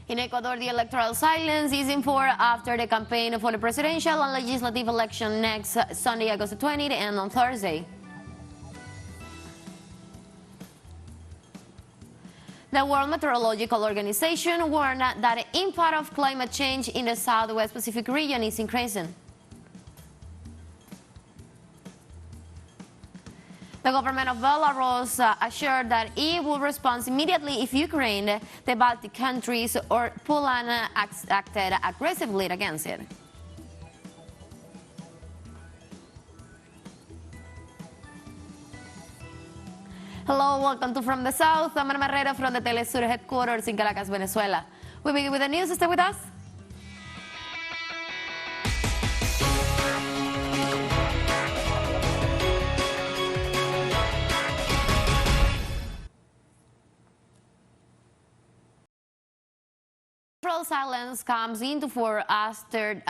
In Ecuador, the electoral silence is in force after the campaign for the presidential and legislative election next Sunday, August 20th, and on Thursday. The World Meteorological Organization warned that the impact of climate change in the Southwest Pacific region is increasing. The government of Belarus assured that it will respond immediately if Ukraine, the Baltic countries, or Poland acted aggressively against it. Hello, welcome to From the South. I'm Ana Marrero from the teleSUR headquarters in Caracas, Venezuela. We begin with the news. Stay with us. Silence comes into force after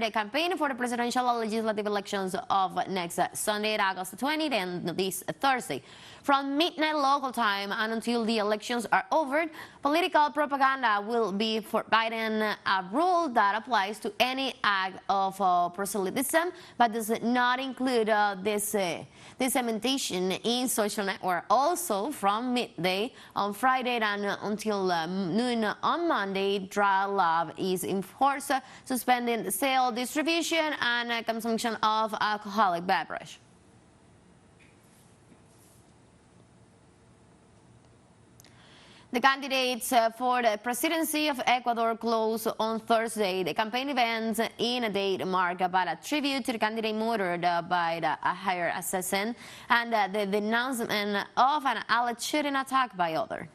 the campaign for the presidential and legislative elections of next Sunday, August 20th, and this Thursday. From midnight local time and until the elections are over, political propaganda will be forbidden, a rule that applies to any act of proselytism, but does not include dissemination in social network. Also, from midday on Friday and until noon on Monday, dry law is in force, suspending the sale, distribution, and consumption of alcoholic beverage. The candidates for the presidency of Ecuador close on Thursday. The campaign events in a date marked by a tribute to the candidate murdered by a hired assassin and the denouncement of an alleged shooting attack by others.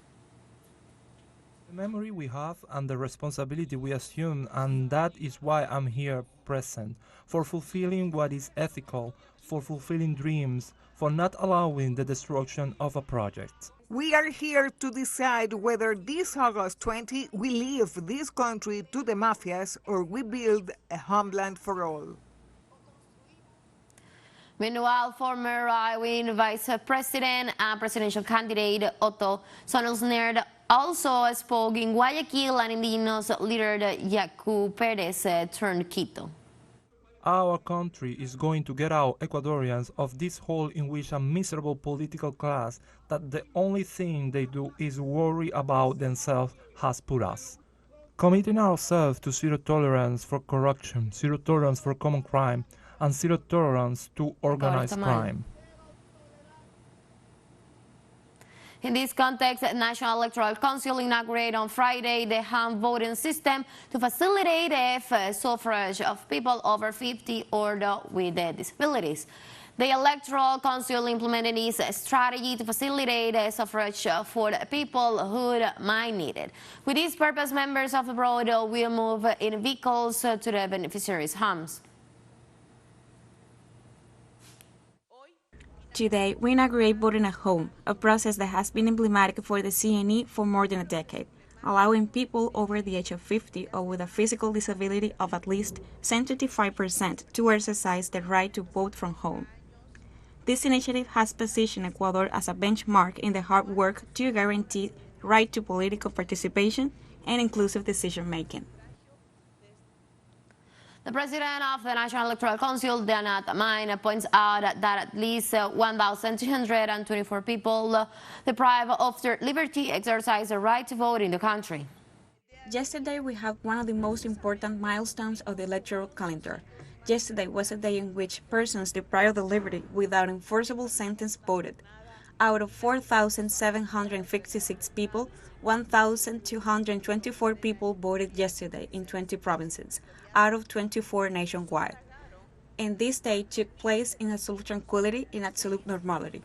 The memory we have and the responsibility we assume, and that is why I'm here present, for fulfilling what is ethical, for fulfilling dreams, for not allowing the destruction of a project. We are here to decide whether this August 20 we leave this country to the mafias or we build a homeland for all. Meanwhile, former right-wing vice president and presidential candidate Otto Sonnensnerd also spoke in Guayaquil and indigenous leader Yacu Pérez turned Quito. Our country is going to get out Ecuadorians of this hole in which a miserable political class that the only thing they do is worry about themselves has put us. Committing ourselves to zero tolerance for corruption, zero tolerance for common crime, and zero tolerance to organized crime. In this context, the National Electoral Council inaugurated on Friday the hand voting system to facilitate the suffrage of people over 50 or with disabilities. The Electoral Council implemented this strategy to facilitate the suffrage for the people who might need it. With this purpose, members of the board will move in vehicles to the beneficiaries' homes. Today, we inaugurate voting at home, a process that has been emblematic for the CNE for more than a decade, allowing people over the age of 50 or with a physical disability of at least 75% to exercise the right to vote from home. This initiative has positioned Ecuador as a benchmark in the hard work to guarantee right to political participation and inclusive decision-making. The president of the National Electoral Council, Danat Mine, points out that at least 1,224 people deprived of their liberty exercise the right to vote in the country. Yesterday, we had one of the most important milestones of the electoral calendar. Yesterday was a day in which persons deprived of the liberty without enforceable sentence voted. Out of 4,756 people, 1,224 people voted yesterday in 20 provinces, out of 24 nationwide. And this day took place in absolute tranquility and absolute normality.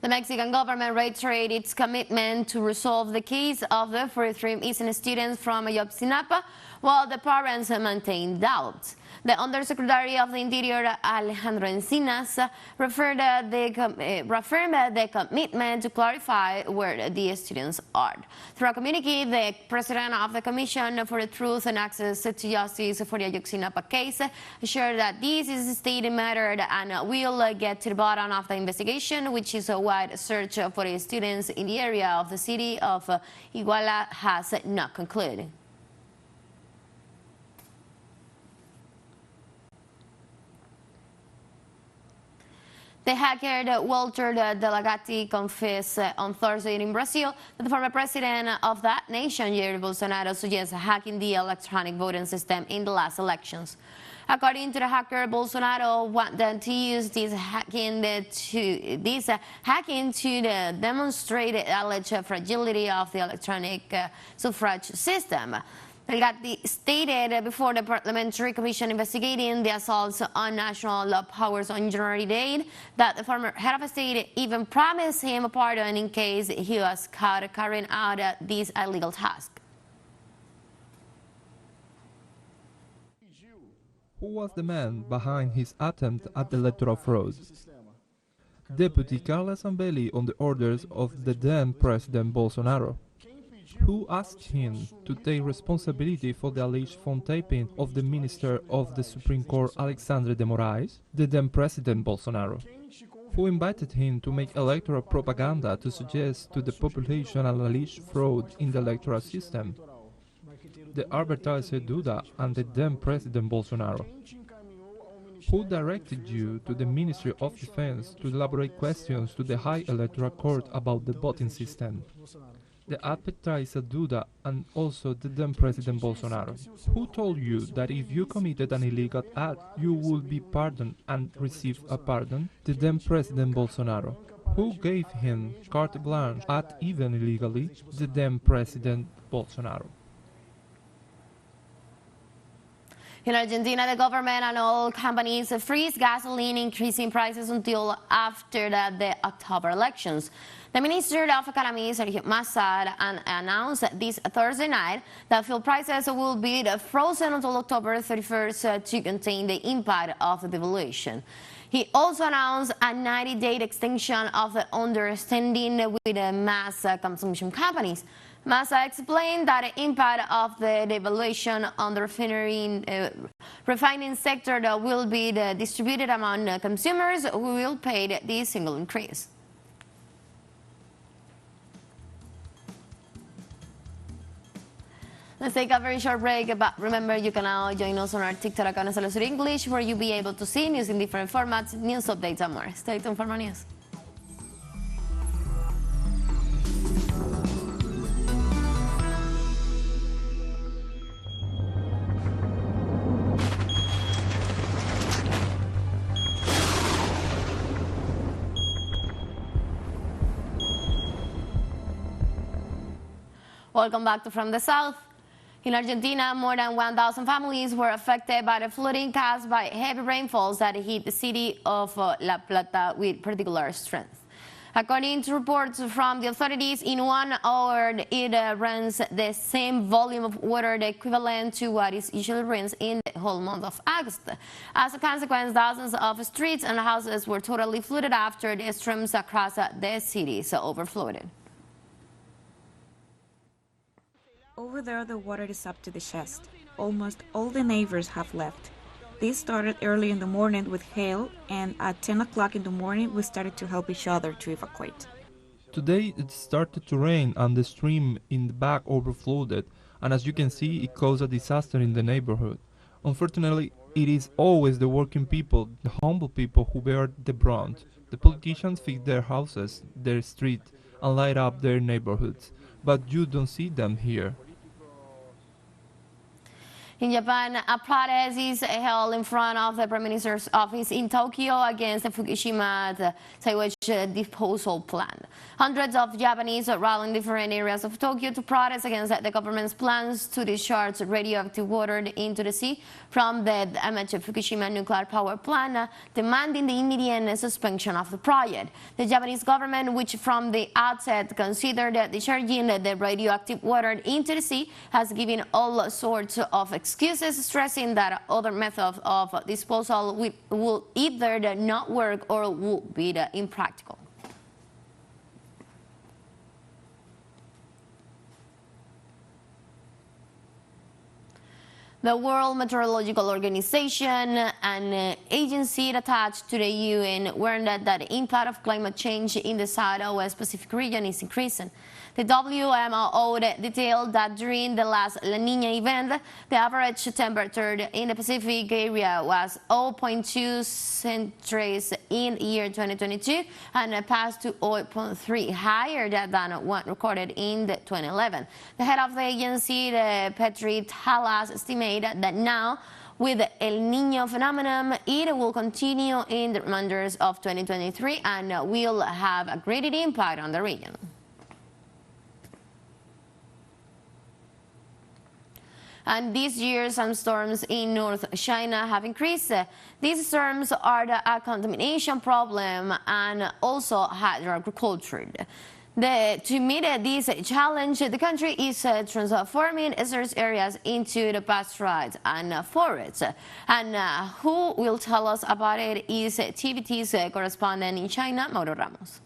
The Mexican government reiterated its commitment to resolve the case of the 43 missing students from Ayotzinapa, while the parents maintain doubts. The Undersecretary of the Interior, Alejandro Encinas, reaffirmed the commitment to clarify where the students are. Through a communique, the president of the Commission for the Truth and Access to Justice for the Ayotzinapa case assured that this is a state matter and will get to the bottom of the investigation, which is what citywide search for the students in the area of the city of Iguala has not concluded. The hacker Walter Delagatti confessed on Thursday in Brazil that the former president of that nation, Jair Bolsonaro, suggests hacking the electronic voting system in the last elections. According to the hacker, Bolsonaro wanted to use this hacking to demonstrate the alleged fragility of the electronic suffrage system. Delgatti stated before the parliamentary commission investigating the assaults on national law powers on January 8 that the former head of state even promised him a pardon in case he was caught carrying out this illegal task. Who was the man behind his attempt at electoral fraud? Deputy Carlos Zambelli on the orders of the then President Bolsonaro. Who asked him to take responsibility for the alleged phone taping of the Minister of the Supreme Court Alexandre de Moraes, the then President Bolsonaro? Who invited him to make electoral propaganda to suggest to the population an alleged fraud in the electoral system? The advertiser Duda and the then President Bolsonaro. Who directed you to the Ministry of Defense to elaborate questions to the High Electoral Court about the voting system? The advertiser Duda and also the then President Bolsonaro. Who told you that if you committed an illegal act, you would be pardoned and receive a pardon? The then President Bolsonaro. Who gave him carte blanche, act even illegally? The then President Bolsonaro. In Argentina, the government and oil companies freeze gasoline, increasing prices until after the October elections. The Minister of Economy, Sergio Massa, announced this Thursday night that fuel prices will be frozen until October 31st to contain the impact of the devaluation. He also announced a 90-day extension of the understanding with the mass consumption companies. Massa explained that the impact of the devaluation on the refining sector will be distributed among consumers who will pay the single increase. Let's take a very short break, but remember you can now join us on our TikTok account teleSUR English, where you'll be able to see news in different formats, news updates and more. Stay tuned for more news. Welcome back to From the South. In Argentina, more than 1,000 families were affected by the flooding caused by heavy rainfalls that hit the city of La Plata with particular strength. According to reports from the authorities, in 1 hour it rains the same volume of water, the equivalent to what is usually rains in the whole month of August. As a consequence, thousands of streets and houses were totally flooded after the streams across the cities overflowed. Over there, the water is up to the chest. Almost all the neighbors have left. This started early in the morning with hail, and at 10 o'clock in the morning, we started to help each other to evacuate. Today it started to rain and the stream in the back overflowed, and as you can see, it caused a disaster in the neighborhood. Unfortunately, it is always the working people, the humble people who bear the brunt. The politicians fix their houses, their streets, and light up their neighborhoods, but you don't see them here. In Japan, a protest is held in front of the Prime Minister's office in Tokyo against the Fukushima sewage disposal plant. Hundreds of Japanese rallied in different areas of Tokyo to protest against the government's plans to discharge radioactive water into the sea from the damaged Fukushima nuclear power plant, demanding the immediate suspension of the project. The Japanese government, which from the outset considered discharging the radioactive water into the sea, has given all sorts of excuses, stressing that other methods of disposal will either not work or will be impractical. The World Meteorological Organization, an agency attached to the UN, warned that the impact of climate change in the Southwest Pacific region is increasing. The WMO detailed that during the last La Niña event, the average temperature in the Pacific area was 0.2 centigrades in year 2022 and passed to 0.3, higher than one recorded in 2011. The head of the agency, Petri Talas, estimated that now, with the El Niño phenomenon, it will continue in the remainder of 2023 and will have a greater impact on the region. And this year, some storms in North China have increased. These storms are a contamination problem and also agriculture. To meet this challenge, the country is transforming desert areas into the pasturage and forests. And who will tell us about it is TVT's correspondent in China, Mauro Ramos.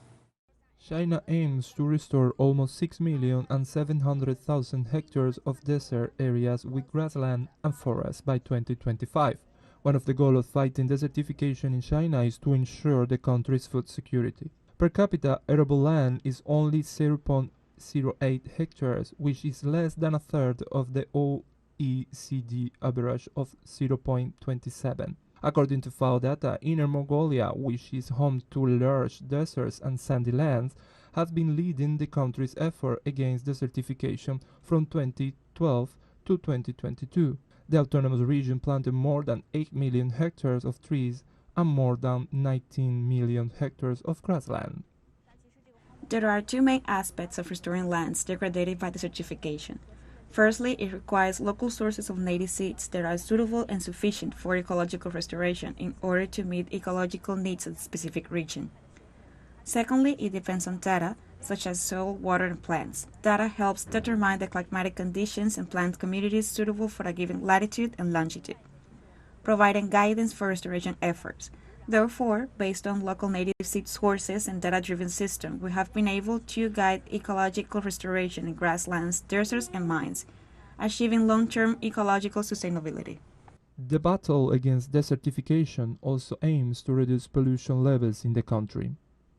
China aims to restore almost 6,700,000 hectares of desert areas with grassland and forests by 2025. One of the goals of fighting desertification in China is to ensure the country's food security. Per capita, arable land is only 0.08 hectares, which is less than a third of the OECD average of 0.27. According to FAO data, Inner Mongolia, which is home to large deserts and sandy lands, has been leading the country's effort against desertification from 2012 to 2022. The autonomous region planted more than 8 million hectares of trees and more than 19 million hectares of grassland. There are two main aspects of restoring lands degraded by desertification. Firstly, it requires local sources of native seeds that are suitable and sufficient for ecological restoration in order to meet ecological needs of the specific region. Secondly, it depends on data, such as soil, water, and plants. Data helps determine the climatic conditions and plant communities suitable for a given latitude and longitude, providing guidance for restoration efforts. Therefore, based on local native seed sources and data-driven systems, we have been able to guide ecological restoration in grasslands, deserts, and mines, achieving long-term ecological sustainability. The battle against desertification also aims to reduce pollution levels in the country.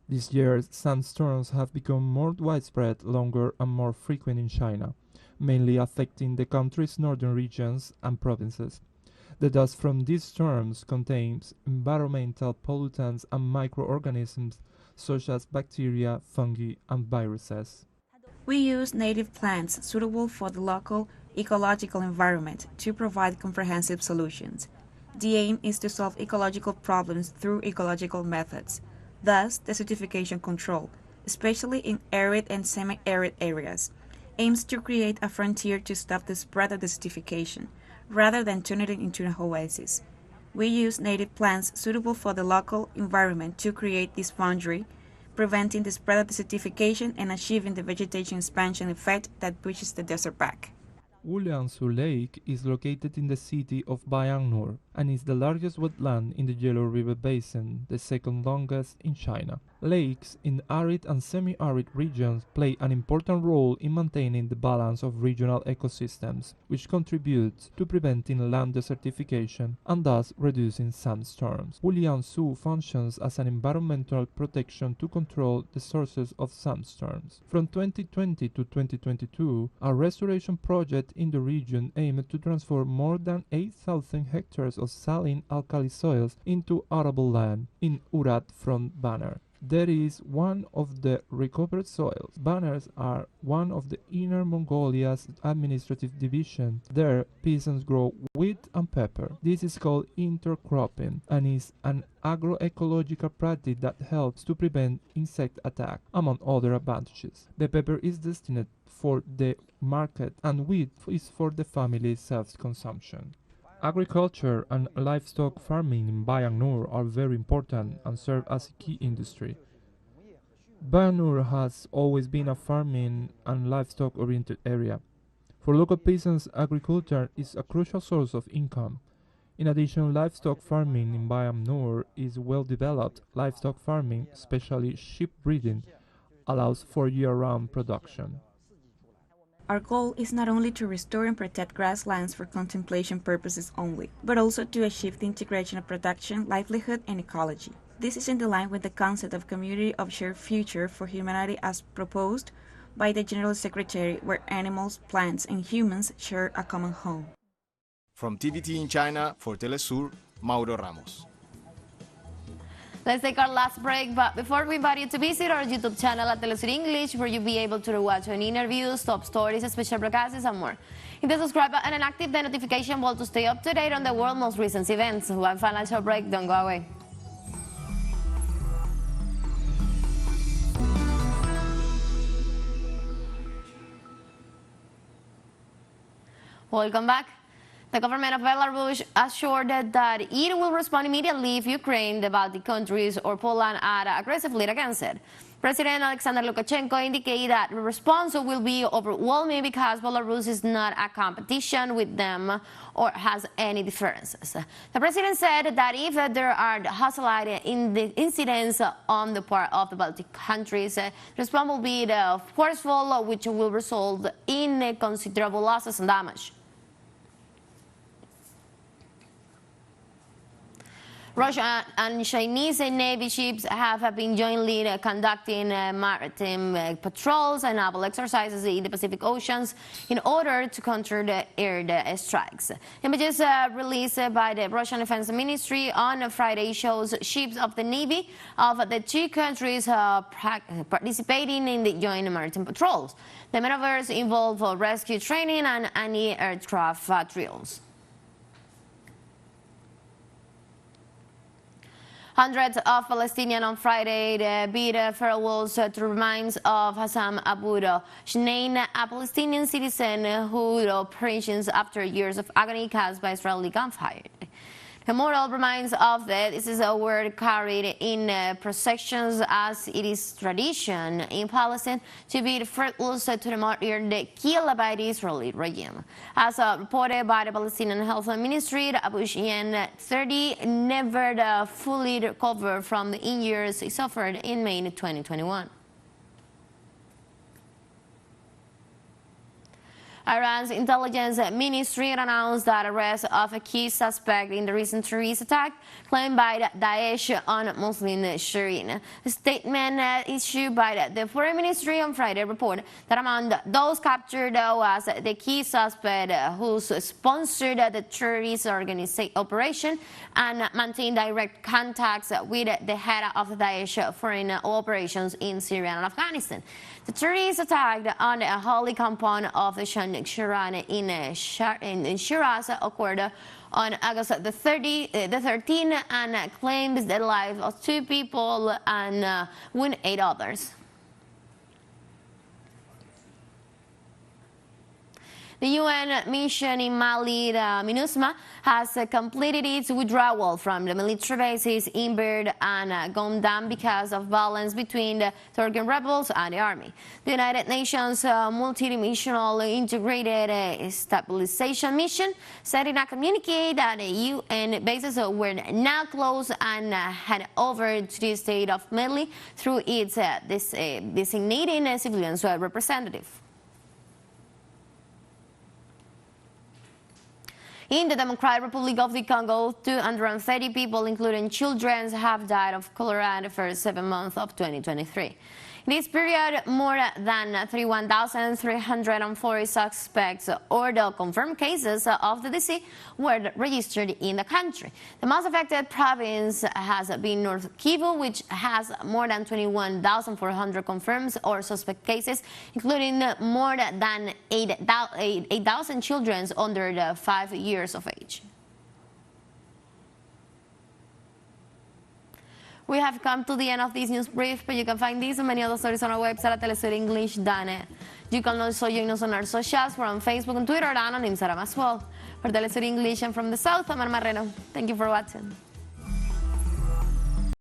This year, sandstorms have become more widespread, longer, and more frequent in China, mainly affecting the country's northern regions and provinces. The dust from these storms contains environmental pollutants and microorganisms such as bacteria, fungi, and viruses. We use native plants suitable for the local ecological environment to provide comprehensive solutions. The aim is to solve ecological problems through ecological methods, thus desertification control, especially in arid and semi-arid areas, aims to create a frontier to stop the spread of desertification, rather than turn it into an oasis. We use native plants suitable for the local environment to create this boundary, preventing the spread of desertification and achieving the vegetation expansion effect that pushes the desert back. Wuliangsu Lake is located in the city of Bayangnur and is the largest wetland in the Yellow River Basin, the second longest in China. Lakes in arid and semi-arid regions play an important role in maintaining the balance of regional ecosystems, which contributes to preventing land desertification and thus reducing sandstorms. Wuliangsu functions as an environmental protection to control the sources of sandstorms. From 2020 to 2022, a restoration project in the region aimed to transform more than 8,000 hectares of saline alkali soils into arable land in Urat front banner. That is one of the recovered soils. Banners are one of the Inner Mongolia's administrative division. There, peasants grow wheat and pepper. This is called intercropping and is an agroecological practice that helps to prevent insect attack, among other advantages. The pepper is destined for the market and wheat is for the family's self-consumption. Agriculture and livestock farming in Bayangnur are very important and serve as a key industry. Bayangnur has always been a farming and livestock-oriented area. For local peasants, agriculture is a crucial source of income. In addition, livestock farming in Bayangnur is well developed. Livestock farming, especially sheep breeding, allows for year-round production. Our goal is not only to restore and protect grasslands for contemplation purposes only, but also to achieve the integration of production, livelihood, and ecology. This is in line with the concept of community of shared future for humanity as proposed by the General Secretary, where animals, plants, and humans share a common home. From TVT in China for teleSUR, Mauro Ramos. Let's take our last break, but before we invite you to visit our YouTube channel at teleSUR English, where you'll be able to watch any interviews, top stories, special broadcasts, and more. Hit the subscribe button and active the notification bell to stay up to date on the world's most recent events. One final short break, don't go away. Welcome back. The government of Belarus assured that it will respond immediately if Ukraine, the Baltic countries, or Poland act aggressively against it. President Alexander Lukashenko indicated that the response will be overwhelming because Belarus is not a competition with them or has any differences. The president said that if there are hostile incidents on the part of the Baltic countries, the response will be forceful, which will result in considerable losses and damage. Russian and Chinese Navy ships have been jointly conducting maritime patrols and naval exercises in the Pacific Oceans in order to counter the air strikes. Images released by the Russian Defense Ministry on Friday shows ships of the Navy of the two countries participating in the joint maritime patrols. The maneuvers involve rescue training and anti-aircraft drills. Hundreds of Palestinians on Friday bid farewells to the remains of Hassan Abu Shnain, a Palestinian citizen who perished after years of agony caused by Israeli gunfire. The memorial reminds of that this is a word carried in processions as it is tradition in Palestine to bid farewells to the martyrs killed by the Israeli regime. As reported by the Palestinian Health Ministry, Abu Shnain, 30, never fully recovered from the injuries he suffered in May 2021. Iran's intelligence ministry announced that arrest of a key suspect in the recent terrorist attack claimed by Daesh on Muslim Shireen. A statement issued by the Foreign Ministry on Friday reported that among those captured was the key suspect who sponsored the terrorist operation and maintained direct contacts with the head of the Daesh foreign operations in Syria and Afghanistan. The terrorists attacked on a holy compound of the Shiran in Shiraz occurred on August the 13th and claims the lives of 2 people and wounded 8 others. The UN mission in Mali, MINUSMA, has completed its withdrawal from the military bases in Bird and Gondam because of violence between the Turkish rebels and the army. The United Nations multidimensional integrated stabilization mission said in a communique that the UN bases were now closed and had over to the state of Mali through its designating civilian representative. In the Democratic Republic of the Congo, 230 people, including children, have died of cholera in the first 7 months of 2023. In this period, more than 31,340 suspects or the confirmed cases of the disease were registered in the country. The most affected province has been North Kivu, which has more than 21,400 confirmed or suspect cases, including more than 8,000 children under the 5 years of age. We have come to the end of this news brief, but you can find these and many other stories on our website at telesurenglish.net. You can also join us on our socials. We're on Facebook and Twitter and on Instagram as well. For Telesur English and from the South, I'm Ana Marrero. Thank you for watching.